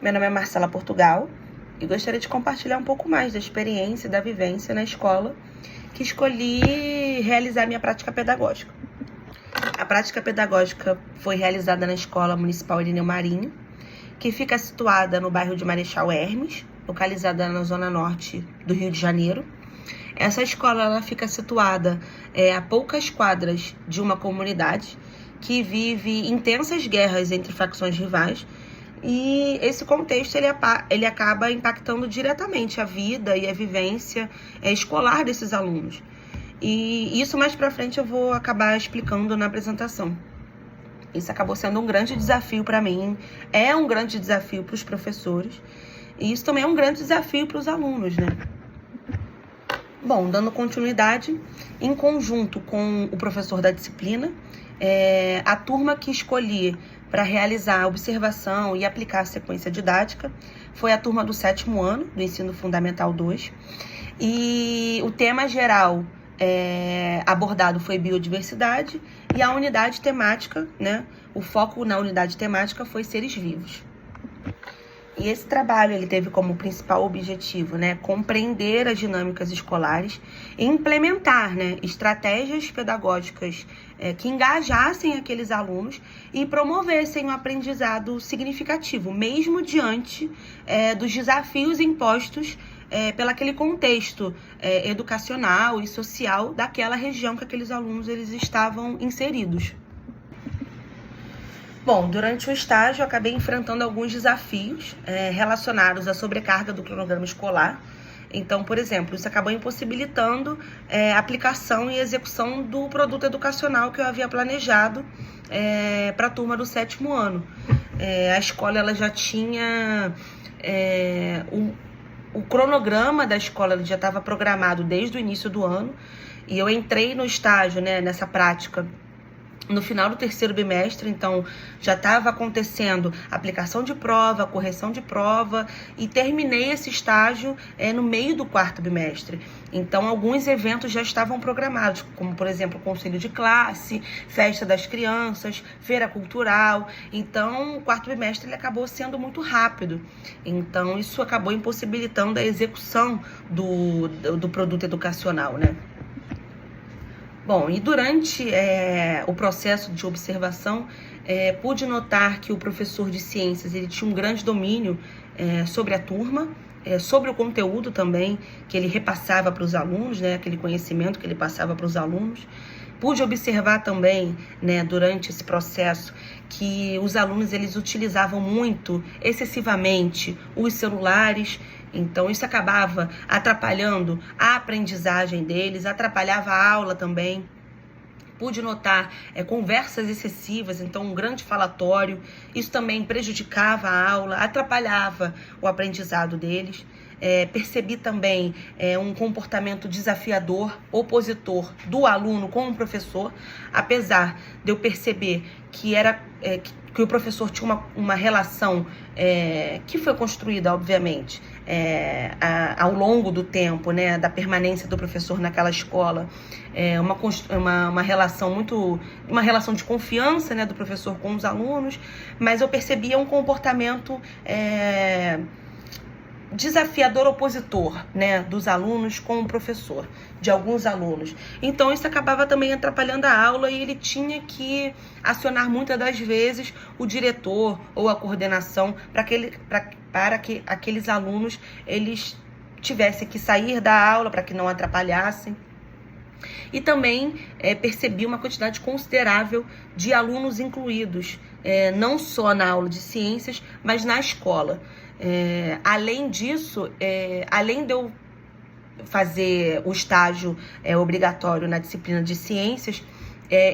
Meu nome é Marcela Portugal e gostaria de compartilhar um pouco mais da experiência e da vivência na escola que escolhi realizar minha prática pedagógica. A prática pedagógica foi realizada na Escola Municipal Irineu Marinho, que fica situada no bairro de Marechal Hermes, localizada na zona norte do Rio de Janeiro. Essa escola ela fica situada a poucas quadras de uma comunidade que vive intensas guerras entre facções rivais, e esse contexto ele acaba impactando diretamente a vida e a vivência escolar desses alunos. E isso mais para frente eu vou acabar explicando na apresentação. Isso acabou sendo um grande desafio para mim, é um grande desafio para os professores, e isso também é um grande desafio para os alunos, né? Bom, dando continuidade, em conjunto com o professor da disciplina, a turma que escolhi para realizar a observação e aplicar a sequência didática foi a turma do 7º ano, do Ensino Fundamental 2, e o tema geral abordado foi biodiversidade, e a unidade temática, né, o foco na unidade temática foi seres vivos. E esse trabalho ele teve como principal objetivo, né, compreender as dinâmicas escolares e implementar, né, estratégias pedagógicas que engajassem aqueles alunos e promovessem um aprendizado significativo, mesmo diante dos desafios impostos pelo aquele contexto educacional e social daquela região que aqueles alunos eles estavam inseridos. Bom, durante o estágio eu acabei enfrentando alguns desafios relacionados à sobrecarga do cronograma escolar. Então, por exemplo, isso acabou impossibilitando a aplicação e execução do produto educacional que eu havia planejado para a turma do 7º ano. A escola ela já tinha o cronograma da escola já estava programado desde o início do ano, e eu entrei no estágio, né, nessa prática no final do 3º bimestre, então já estava acontecendo aplicação de prova, correção de prova, e terminei esse estágio no meio do 4º bimestre. Então, alguns eventos já estavam programados, como, por exemplo, o conselho de classe, festa das crianças, feira cultural. Então, o 4º bimestre ele acabou sendo muito rápido. Então, isso acabou impossibilitando a execução do produto educacional, né? Bom, e durante o processo de observação, pude notar que o professor de ciências ele tinha um grande domínio sobre a turma, sobre o conteúdo também que ele repassava para os alunos, né, aquele conhecimento que ele passava para os alunos. Pude observar também, né, durante esse processo, que os alunos eles utilizavam muito, excessivamente, os celulares. Então, isso acabava atrapalhando a aprendizagem deles, atrapalhava a aula também. Pude notar conversas excessivas, então um grande falatório. Isso também prejudicava a aula, atrapalhava o aprendizado deles. Percebi também um comportamento desafiador, opositor do aluno com o professor, apesar de eu perceber que que o professor tinha uma relação que foi construída, obviamente, ao longo do tempo, né, da permanência do professor naquela escola, uma relação de confiança, né, do professor com os alunos, mas eu percebia um comportamento desafiador, opositor, né, dos alunos com o professor, de alguns alunos. Então isso acabava também atrapalhando a aula, e ele tinha que acionar muitas das vezes o diretor ou a coordenação para que aqueles alunos eles tivessem que sair da aula para que não atrapalhassem. E também percebi uma quantidade considerável de alunos incluídos, não só na aula de ciências, mas na escola. Além disso, além de eu fazer o estágio obrigatório na disciplina de ciências,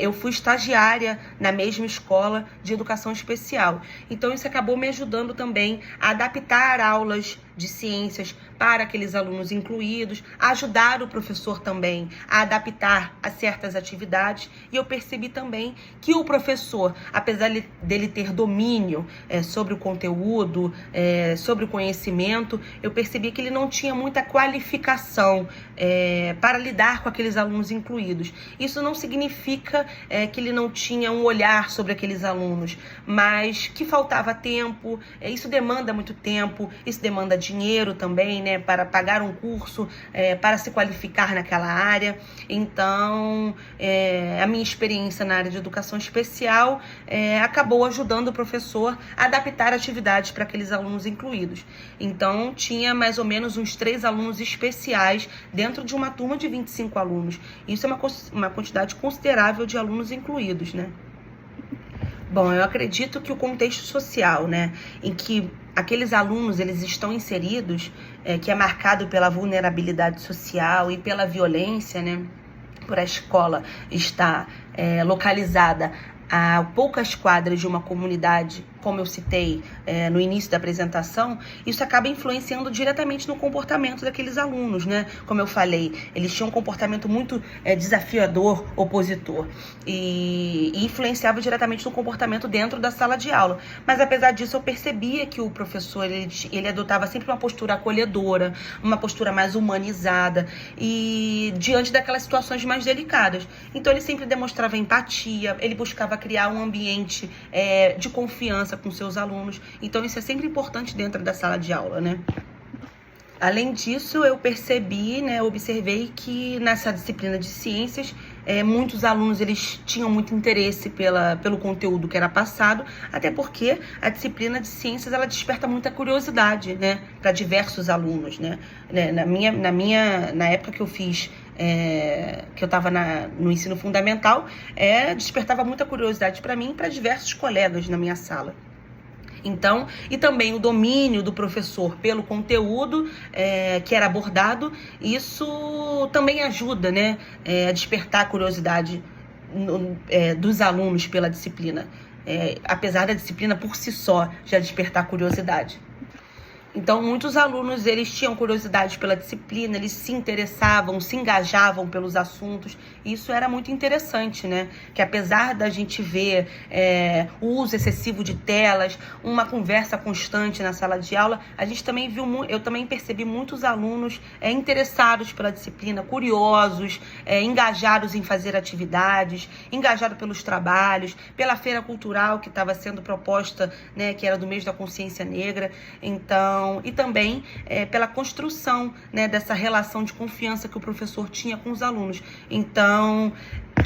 eu fui estagiária na mesma escola de educação especial. Então, isso acabou me ajudando também a adaptar aulas de ciências para aqueles alunos incluídos, ajudar o professor também a adaptar a certas atividades. E eu percebi também que o professor, apesar dele ter domínio sobre o conteúdo, sobre o conhecimento, eu percebi que ele não tinha muita qualificação para lidar com aqueles alunos incluídos. Isso não significa significa que ele não tinha um olhar sobre aqueles alunos, mas que faltava tempo. Isso demanda muito tempo, isso demanda dinheiro também, né, para pagar um curso, para se qualificar naquela área. Então, a minha experiência na área de educação especial acabou ajudando o professor a adaptar atividades para aqueles alunos incluídos. Então, tinha mais ou menos uns 3 alunos especiais dentro de uma turma de 25 alunos. Isso é uma quantidade considerável de alunos incluídos, né? Bom, eu acredito que o contexto social, né, em que aqueles alunos eles estão inseridos, que é marcado pela vulnerabilidade social e pela violência, né, por a escola estar localizada a poucas quadras de uma comunidade, como eu citei no início da apresentação, isso acaba influenciando diretamente no comportamento daqueles alunos, né? Como eu falei, eles tinham um comportamento muito desafiador, opositor, e influenciava diretamente no comportamento dentro da sala de aula. Mas apesar disso, eu percebia que o professor ele adotava sempre uma postura acolhedora, uma postura mais humanizada, e diante daquelas situações mais delicadas. Então ele sempre demonstrava empatia, ele buscava criar um ambiente de confiança com seus alunos. Então isso é sempre importante dentro da sala de aula, né? Além disso, eu percebi, né, observei que nessa disciplina de ciências, muitos alunos eles tinham muito interesse pelo conteúdo que era passado, até porque a disciplina de ciências ela desperta muita curiosidade, né, para diversos alunos, né? Na época que eu fiz, que eu estava no ensino fundamental, despertava muita curiosidade para mim e para diversos colegas na minha sala. Então, e também o domínio do professor pelo conteúdo que era abordado, isso também ajuda, né, a despertar a curiosidade dos alunos pela disciplina, apesar da disciplina por si só já despertar curiosidade. Então, muitos alunos, eles tinham curiosidade pela disciplina, eles se interessavam, se engajavam pelos assuntos. E isso era muito interessante, né? Que apesar da gente ver o uso excessivo de telas, uma conversa constante na sala de aula, a gente também eu também percebi muitos alunos interessados pela disciplina, curiosos, engajados em fazer atividades, engajados pelos trabalhos, pela feira cultural que estava sendo proposta, né? Que era do mês da consciência negra. Então, e também pela construção, né, dessa relação de confiança que o professor tinha com os alunos. Então,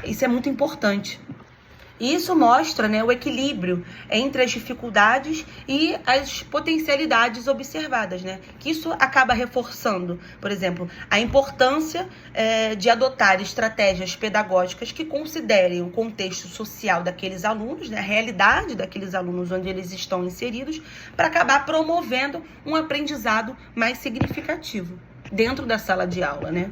isso é muito importante. E isso mostra, né, o equilíbrio entre as dificuldades e as potencialidades observadas, né? Que isso acaba reforçando, por exemplo, a importância de adotar estratégias pedagógicas que considerem o contexto social daqueles alunos, né, a realidade daqueles alunos onde eles estão inseridos, para acabar promovendo um aprendizado mais significativo dentro da sala de aula, né?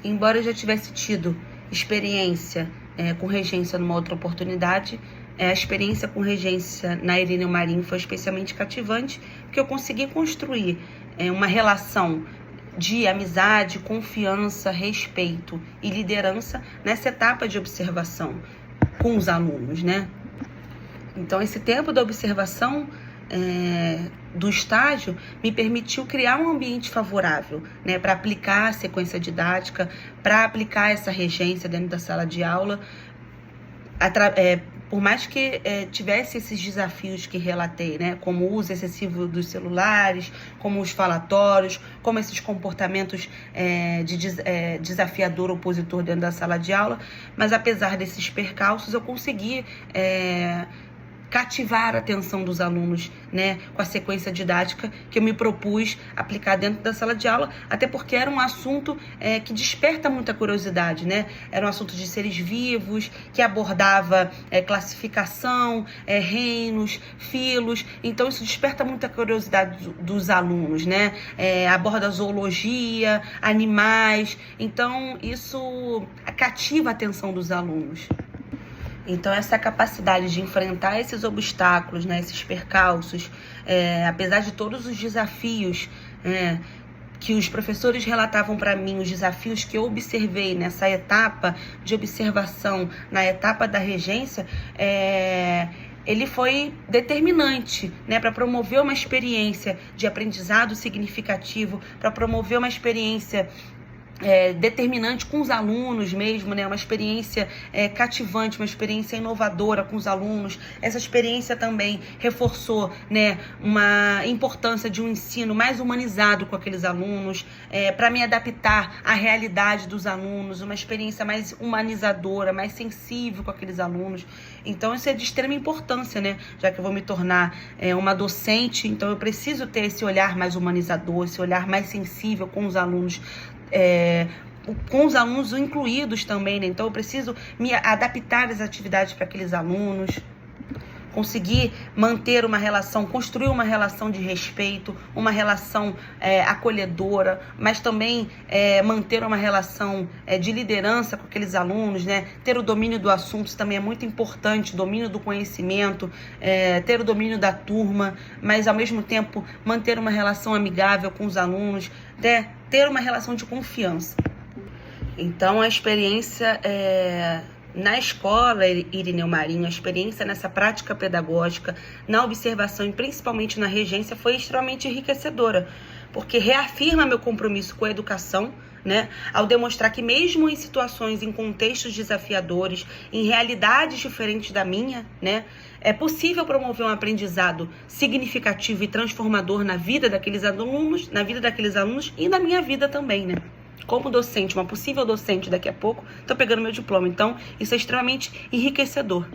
Embora eu já tivesse tido experiência com regência numa outra oportunidade, a experiência com regência na Irineu Marinho foi especialmente cativante, porque eu consegui construir uma relação de amizade, confiança, respeito e liderança nessa etapa de observação com os alunos, né? Então, esse tempo da observação do estágio me permitiu criar um ambiente favorável, né, para aplicar a sequência didática, para aplicar essa regência dentro da sala de aula, por mais que tivesse esses desafios que relatei, né, como o uso excessivo dos celulares, como os falatórios, como esses comportamentos desafiador, opositor dentro da sala de aula, mas apesar desses percalços, eu consegui cativar a atenção dos alunos, né, com a sequência didática que eu me propus aplicar dentro da sala de aula, até porque era um assunto que desperta muita curiosidade, né? Era um assunto de seres vivos, que abordava classificação, reinos, filos, então isso desperta muita curiosidade dos alunos, né? Aborda zoologia, animais, então isso cativa a atenção dos alunos. Então, essa capacidade de enfrentar esses obstáculos, né, esses percalços, apesar de todos os desafios que os professores relatavam para mim, os desafios que eu observei nessa etapa de observação, na etapa da regência, ele foi determinante, né, para promover uma experiência de aprendizado significativo, para promover uma experiência determinante com os alunos mesmo, né? Uma experiência cativante, uma experiência inovadora com os alunos. Essa experiência também reforçou, né, uma importância de um ensino mais humanizado com aqueles alunos, para me adaptar à realidade dos alunos, uma experiência mais humanizadora, mais sensível com aqueles alunos. Então isso é de extrema importância, né? Já que eu vou me tornar uma docente, então eu preciso ter esse olhar mais humanizador, esse olhar mais sensível com os alunos, com os alunos incluídos também, né? Então eu preciso me adaptar às atividades para aqueles alunos, conseguir manter uma relação, construir uma relação de respeito, uma relação acolhedora, mas também manter uma relação de liderança com aqueles alunos, né? Ter o domínio do assunto também é muito importante, domínio do conhecimento, ter o domínio da turma, mas ao mesmo tempo manter uma relação amigável com os alunos, né? Ter uma relação de confiança. Então a experiência na escola, Irineu Marinho, a experiência nessa prática pedagógica, na observação e principalmente na regência foi extremamente enriquecedora, porque reafirma meu compromisso com a educação, né, ao demonstrar que mesmo em situações, em contextos desafiadores, em realidades diferentes da minha, né, é possível promover um aprendizado significativo e transformador na vida daqueles alunos, e na minha vida também, né? Como docente, uma possível docente daqui a pouco, estou pegando meu diploma. Então, isso é extremamente enriquecedor.